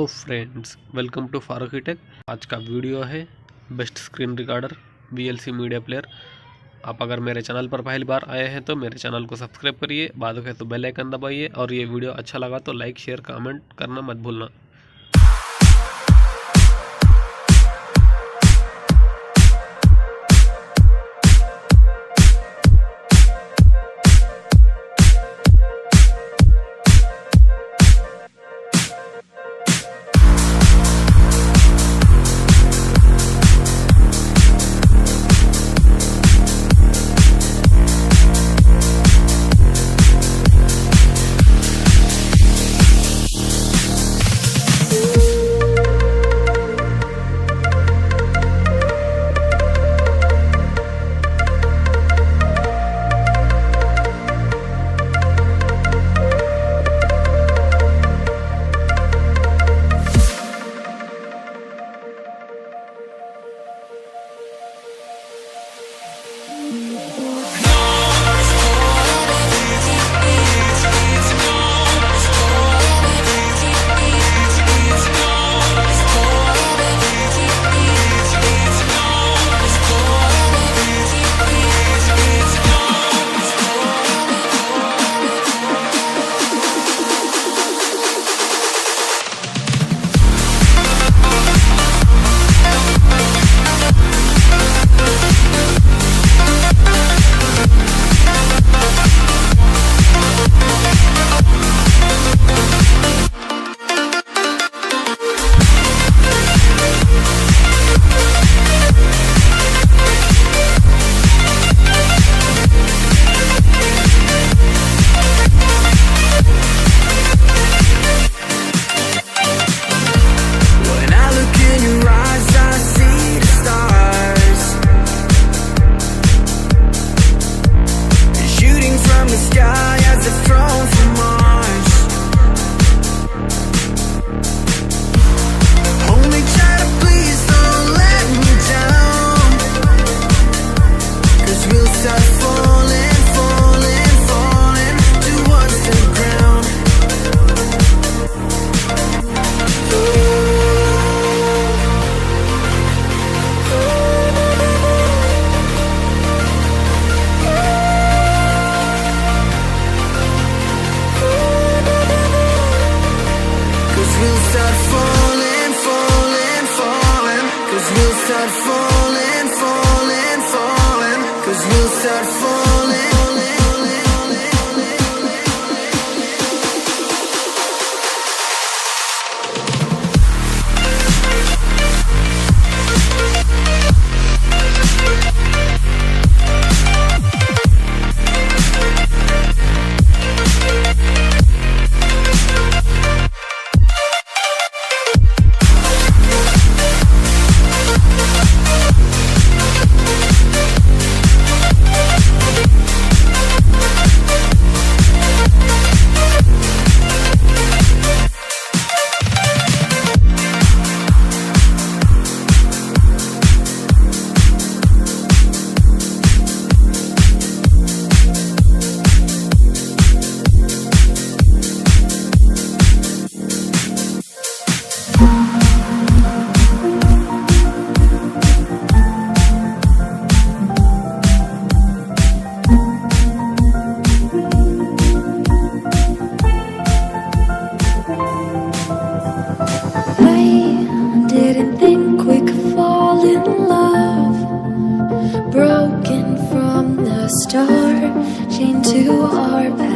Hello friends, welcome to Farooqui tech. आज का video है best screen recorder VLC media player. आप अगर मेरे चैनल पर पहली बार आए हैं तो मेरे चैनल को सब्सक्राइब करिए, बाद में तो बेल आइकन दबाइए और ये वीडियो अच्छा लगा तो लाइक शेयर कमेंट करना मत भूलना। Broken from the start, chained to our back.